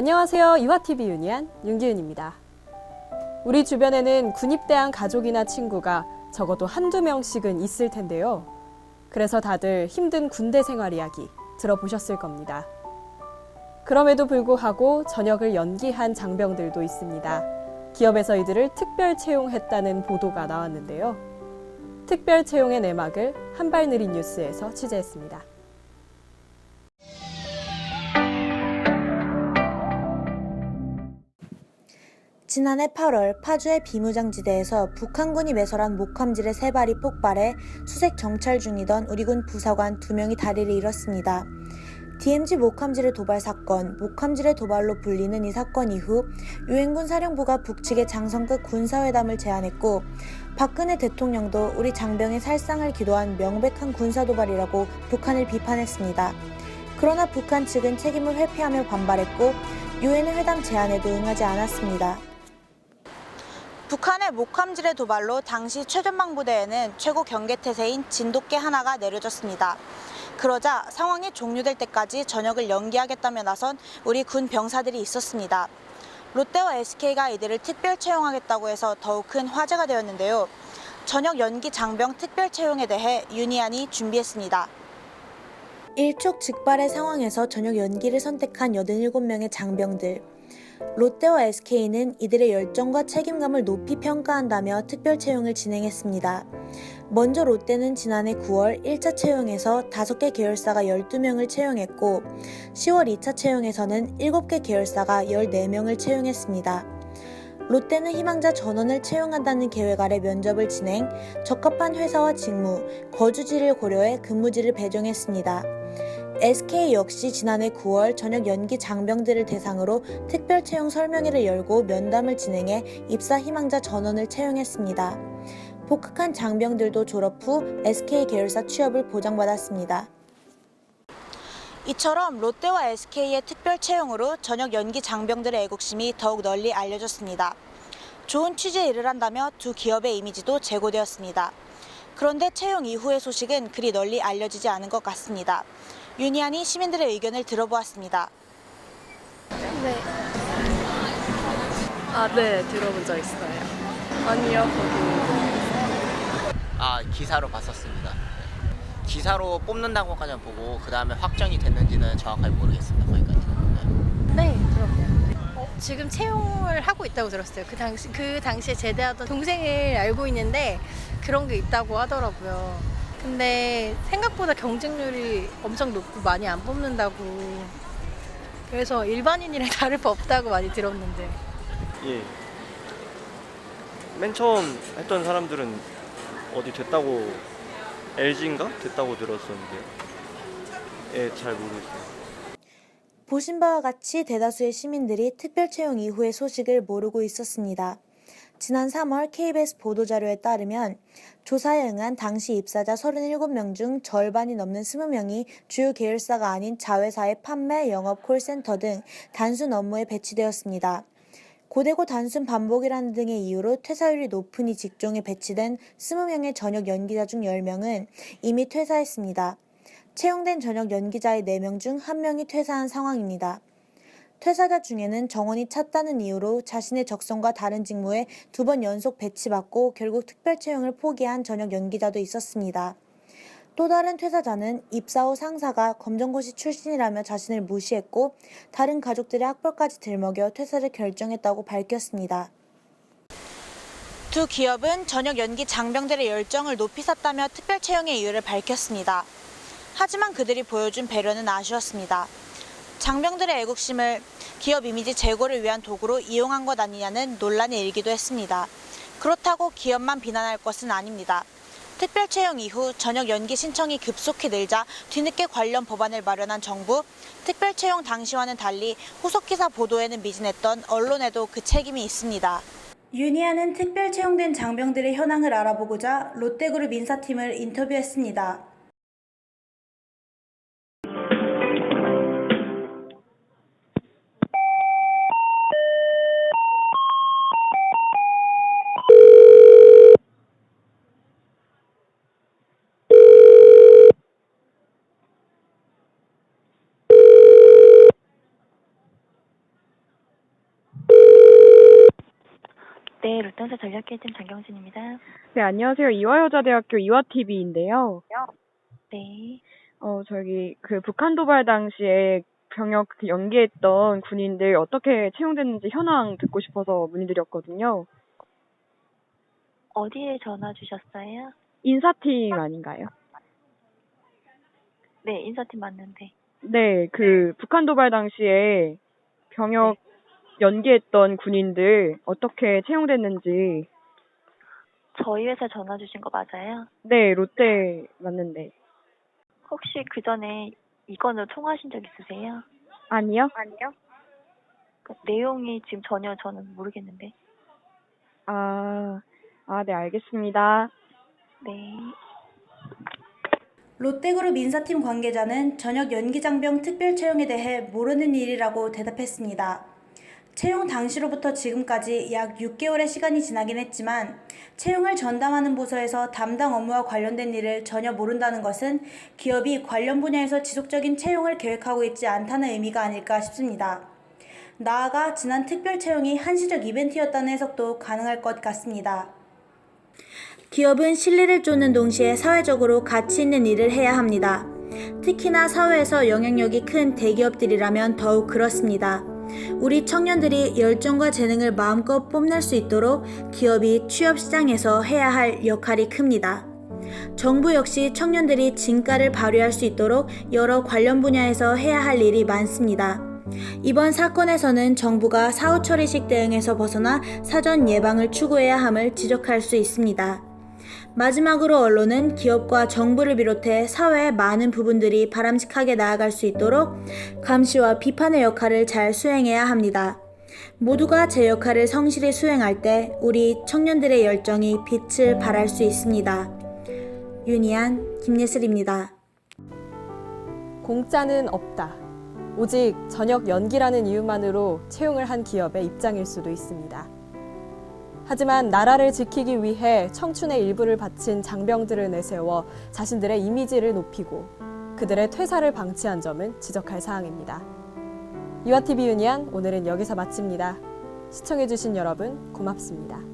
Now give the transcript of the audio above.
안녕하세요. 유아TV 유니안 윤기은입니다. 우리 주변에는 군입대한 가족이나 친구가 적어도 한두 명씩은 있을 텐데요. 그래서 다들 힘든 군대 생활 이야기 들어보셨을 겁니다. 그럼에도 불구하고 전역을 연기한 장병들도 있습니다. 기업에서 이들을 특별 채용했다는 보도가 나왔는데요. 특별 채용의 내막을 한발 느린 뉴스에서 취재했습니다. 지난해 8월 파주의 비무장지대에서 북한군이 매설한 목함질의 3발이 폭발해 수색 정찰 중이던 우리 군 부사관 2명이 다리를 잃었습니다. DMZ 목함질의 도발 사건, 목함질의 도발로 불리는 이 사건 이후 유엔군 사령부가 북측에 장성급 군사회담을 제안했고 박근혜 대통령도 우리 장병의 살상을 기도한 명백한 군사도발이라고 북한을 비판했습니다. 그러나 북한 측은 책임을 회피하며 반발했고 유엔의 회담 제안에도 응하지 않았습니다. 북한의 목함질의 도발로 당시 최전방 부대에는 최고 경계태세인 진돗개 하나가 내려졌습니다. 그러자 상황이 종료될 때까지 전역을 연기하겠다며 나선 우리 군 병사들이 있었습니다. 롯데와 SK가 이들을 특별 채용하겠다고 해서 더욱 큰 화제가 되었는데요. 전역 연기 장병 특별 채용에 대해 유니안이 준비했습니다. 일촉즉발의 상황에서 전역 연기를 선택한 87명의 장병들. 롯데와 SK는 이들의 열정과 책임감을 높이 평가한다며 특별 채용을 진행했습니다. 먼저 롯데는 지난해 9월 1차 채용에서 5개 계열사가 12명을 채용했고 10월 2차 채용에서는 7개 계열사가 14명을 채용했습니다. 롯데는 희망자 전원을 채용한다는 계획 아래 면접을 진행, 적합한 회사와 직무, 거주지를 고려해 근무지를 배정했습니다. SK 역시 지난해 9월 전역 연기 장병들을 대상으로 특별 채용 설명회를 열고 면담을 진행해 입사 희망자 전원을 채용했습니다. 복학한 장병들도 졸업 후 SK 계열사 취업을 보장받았습니다. 이처럼 롯데와 SK의 특별 채용으로 전역 연기 장병들의 애국심이 더욱 널리 알려졌습니다. 좋은 취재 일을 한다며 두 기업의 이미지도 제고되었습니다. 그런데 채용 이후의 소식은 그리 널리 알려지지 않은 것 같습니다. 유니안이 시민들의 의견을 들어보았습니다. 네. 네, 들어본 적 있어요. 아니요, 기사로 봤었습니다. 기사로 뽑는다고까지는 보고 그 다음에 확정이 됐는지는 정확하게 모르겠습니다. 거기까지. 네, 들었어요. 지금 채용을 하고 있다고 들었어요. 그 당시에 제대하던 동생을 알고 있는데 그런 게 있다고 하더라고요. 근데 생각보다 경쟁률이 엄청 높고 많이 안 뽑는다고. 그래서 일반인이랑 다를 바 없다고 많이 들었는데. 예. 맨 처음 했던 사람들은 어디 됐다고 LG인가? 됐다고 들었었는데 잘 모르겠어요. 보신 바와 같이 대다수의 시민들이 특별 채용 이후의 소식을 모르고 있었습니다. 지난 3월 KBS 보도자료에 따르면 조사에 응한 당시 입사자 37명 중 절반이 넘는 20명이 주요 계열사가 아닌 자회사의 판매, 영업, 콜센터 등 단순 업무에 배치되었습니다. 고되고 단순 반복이라는 등의 이유로 퇴사율이 높은 이 직종에 배치된 20명의 전역 연기자 중 10명은 이미 퇴사했습니다. 채용된 전역 연기자의 4명 중 1명이 퇴사한 상황입니다. 퇴사자 중에는 정원이 찼다는 이유로 자신의 적성과 다른 직무에 2번 연속 배치받고 결국 특별 채용을 포기한 전역 연기자도 있었습니다. 또 다른 퇴사자는 입사 후 상사가 검정고시 출신이라며 자신을 무시했고 다른 가족들의 학벌까지 들먹여 퇴사를 결정했다고 밝혔습니다. 두 기업은 전역 연기 장병들의 열정을 높이 샀다며 특별 채용의 이유를 밝혔습니다. 하지만 그들이 보여준 배려는 아쉬웠습니다. 장병들의 애국심을 기업 이미지 제고를 위한 도구로 이용한 것 아니냐는 논란이 일기도 했습니다. 그렇다고 기업만 비난할 것은 아닙니다. 특별 채용 이후 전역 연기 신청이 급속히 늘자 뒤늦게 관련 법안을 마련한 정부, 특별 채용 당시와는 달리 후속 기사 보도에는 미진했던 언론에도 그 책임이 있습니다. 유니안은 특별 채용된 장병들의 현황을 알아보고자 롯데그룹 인사팀을 인터뷰했습니다. 네, 롯데건설 전략기획팀 장경진입니다. 네, 안녕하세요. 이화여자대학교 이화TV인데요. 네, 저기 북한 도발 당시에 병역 연기했던 군인들 어떻게 채용됐는지 현황 듣고 싶어서 문의드렸거든요. 어디에 전화 주셨어요? 인사팀 아닌가요? 네, 인사팀 맞는데. 네, 북한 도발 당시에 병역 연기했던 군인들 어떻게 채용됐는지. 저희 회사 전화 주신 거 맞아요? 네, 롯데 맞는데. 혹시 그 전에 이건으로 통화하신 적 있으세요? 아니요? 그 내용이 지금 전혀 저는 모르겠는데. 네, 알겠습니다. 네. 롯데그룹 인사팀 관계자는 전역 연기장병 특별 채용에 대해 모르는 일이라고 대답했습니다. 채용 당시로부터 지금까지 약 6개월의 시간이 지나긴 했지만 채용을 전담하는 부서에서 담당 업무와 관련된 일을 전혀 모른다는 것은 기업이 관련 분야에서 지속적인 채용을 계획하고 있지 않다는 의미가 아닐까 싶습니다. 나아가 지난 특별 채용이 한시적 이벤트였다는 해석도 가능할 것 같습니다. 기업은 실리를 쫓는 동시에 사회적으로 가치 있는 일을 해야 합니다. 특히나 사회에서 영향력이 큰 대기업들이라면 더욱 그렇습니다. 우리 청년들이 열정과 재능을 마음껏 뽐낼 수 있도록 기업이 취업시장에서 해야 할 역할이 큽니다. 정부 역시 청년들이 진가를 발휘할 수 있도록 여러 관련 분야에서 해야 할 일이 많습니다. 이번 사건에서는 정부가 사후 처리식 대응에서 벗어나 사전 예방을 추구해야 함을 지적할 수 있습니다. 마지막으로 언론은 기업과 정부를 비롯해 사회의 많은 부분들이 바람직하게 나아갈 수 있도록 감시와 비판의 역할을 잘 수행해야 합니다. 모두가 제 역할을 성실히 수행할 때 우리 청년들의 열정이 빛을 발할 수 있습니다. 윤희안, 김예슬입니다. 공짜는 없다. 오직 전역 연기라는 이유만으로 채용을 한 기업의 입장일 수도 있습니다. 하지만 나라를 지키기 위해 청춘의 일부를 바친 장병들을 내세워 자신들의 이미지를 높이고 그들의 퇴사를 방치한 점은 지적할 사항입니다. 이화TV 윤희안 오늘은 여기서 마칩니다. 시청해주신 여러분 고맙습니다.